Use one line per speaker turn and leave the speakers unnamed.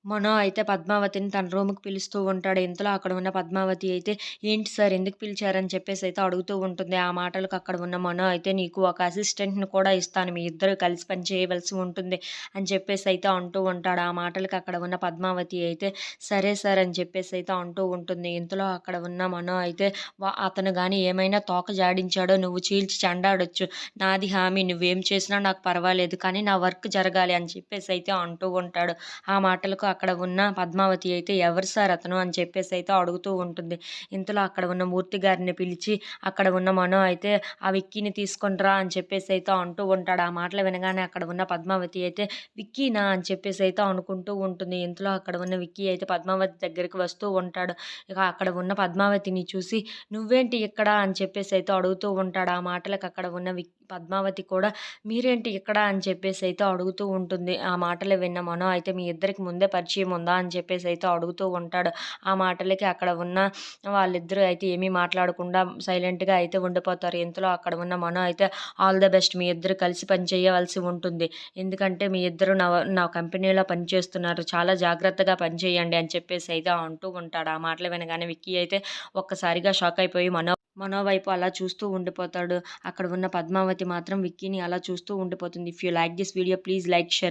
మనో అయితే పద్మావతిని తన రూమ్‌కి పిలుస్తూ ఉంటాడు. ఇంతలో అక్కడ ఉన్న పద్మావతి అయితే, "ఏంటి సార్ ఎందుకు పిలిచారని" చెప్పేసైతే అడుగుతూ ఉంటుంది. ఆ మాటలకు అక్కడ ఉన్న మనో అయితే, "నీకు ఒక అసిస్టెంట్‌ని కూడా ఇస్తాను. మీ ఇద్దరు కలిసి పని చేయవలసి ఉంటుంది" అని చెప్పేసైతే అంటూ ఉంటాడు. ఆ మాటలకి అక్కడ ఉన్న పద్మావతి అయితే, "సరే సార్" అని చెప్పేసైతే అంటూ ఉంటుంది. ఇంతలో అక్కడ ఉన్న మనో అయితే, అతను గాని ఏమైనా తోక జాడించాడో నువ్వు చీల్చి చెండాడొచ్చు. నాది హామీ నువ్వేం చేసినా నాకు పర్వాలేదు. కానీ నా వర్క్ జరగాలి అని చెప్పేసైతే అంటూ ఉంటాడు. ఆ మాటలకు అక్కడ ఉన్న పద్మావతి అయితే ఎవరు సార్ అతను అని చెప్పేసైతే అడుగుతూ ఉంటుంది. ఇంతలో అక్కడ ఉన్న మూర్తి గారిని పిలిచి అక్కడ ఉన్న మనో అయితే ఆ విక్కీని తీసుకొని రా అని చెప్పేసైతే అంటూ ఉంటాడు. ఆ మాటలు వినగానే అక్కడ ఉన్న పద్మావతి అయితే విక్కీనా అని చెప్పేసైతే అనుకుంటూ ఉంటుంది. ఇంతలో అక్కడ ఉన్న విక్కీ అయితే పద్మావతి దగ్గరికి వస్తూ ఉంటాడు. ఇక అక్కడ ఉన్న పద్మావతిని చూసి నువ్వేంటి ఇక్కడ అని చెప్పేసైతే అడుగుతూ ఉంటాడు. ఆ మాటలకు అక్కడ ఉన్న పద్మావతి కూడా మీరేంటి ఇక్కడ అని చెప్పేసైతే అడుగుతూ ఉంటుంది. ఆ మాటలు విన్న మనో అయితే మీ ఇద్దరికి ముందే పరిచయం ఉందా అని చెప్పేసైతే అడుగుతూ ఉంటాడు. ఆ మాటలకి అక్కడ ఉన్న వాళ్ళిద్దరూ అయితే ఏమీ మాట్లాడకుండా సైలెంట్‌గా అయితే ఉండిపోతారు. ఇంతలో అక్కడ ఉన్న మనో అయితే ఆల్ ద బెస్ట్ మీ ఇద్దరు కలిసి పని చేయవలసి ఉంటుంది. ఎందుకంటే మీ ఇద్దరు నా కంపెనీలో పనిచేస్తున్నారు. చాలా జాగ్రత్తగా పనిచేయండి అని చెప్పేసి అయితే అంటూ ఉంటాడు. ఆ మాటలు వినగానే విక్కీ అయితే ఒక్కసారిగా షాక్ అయిపోయి మనో వైపు అలా చూస్తూ ఉండిపోతాడు. అక్కడ ఉన్న పద్మావతి మాత్రం విక్కీని అలా చూస్తూ ఉండిపోతుంది. If you like this video please like, share